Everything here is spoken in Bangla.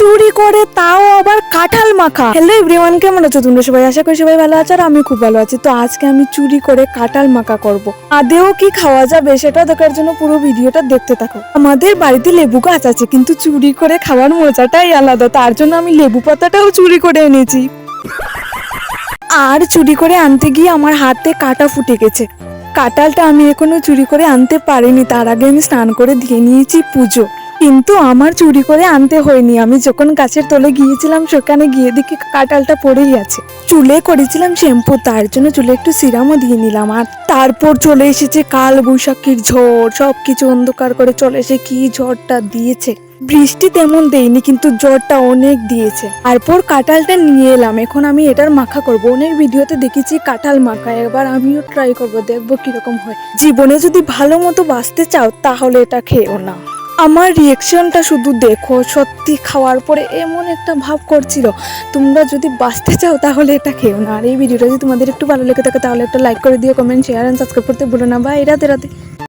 চুরি করে, তাও আবার কাঁঠাল মাখা। হ্যালো এভরিওয়ান, কেমন আছো তোমরা সবাই? আশা করি সবাই ভালো আছো আর আমি খুব ভালো আছি। তো আজকে আমি চুরি করে কাঁঠাল মাখা করব। আদেও কি খাওয়া যাবে সেটা দেখার জন্য পুরো ভিডিওটা দেখতে থাকো। আমাদের বাড়িতে লেবু গাছ আছে, কিন্তু চুরি করে খাওয়ার মজাটাই আলাদা। তার জন্য আমি লেবু পাতাটাও চুরি করে এনেছি। আর চুরি করে আনতে গিয়ে আমার হাতে কাঁটা ফুটে গেছে। কাঁঠালটা আমি এখনো চুরি করে আনতে পারিনি, তার আগে আমি স্নান করে দিয়ে নিয়েছি পুজো। কিন্তু আমার চুরি করে আনতে হয়নি। আমি যখন গাছের তলে গিয়েছিলাম সেখানে গিয়ে দেখি কাঁঠালটা পড়েই আছে। চুলে করেছিলাম শ্যাম্পু, তার জন্য চুলে একটু সিরামও দিয়ে নিলাম। আর তারপর চলে এসেছে কাল বৈশাখীর ঝড়, সবকিছু অন্ধকার করে চলে এসে কি ঝড়টা দিয়েছে। বৃষ্টি তেমন দেয়নি, কিন্তু জ্বরটা অনেক দিয়েছে। তারপর কাঁঠালটা নিয়ে এলাম, এখন আমি এটার মাখা করব। অনেক ভিডিওতে দেখেছি কাঁঠাল মাখা, এবার আমিও ট্রাই করব, দেখবো কিরকম হয়। জীবনে যদি ভালো মতো বাঁচতে চাও তাহলে এটা খেও না। আমার রিয়েকশনটা শুধু দেখো, সত্যি খাওয়ার পরে এমন একটা ভাব করছিল। তোমরা যদি বাঁচতে চাও তাহলে এটা খেও না। আর এই ভিডিওটা যদি তোমাদের একটু ভালো লেগে থাকে তাহলে একটা লাইক করে দিও, কমেন্ট, শেয়ার এন্ড সাবস্ক্রাইব করতে ভুলো না। বাই, রাতে রাতে।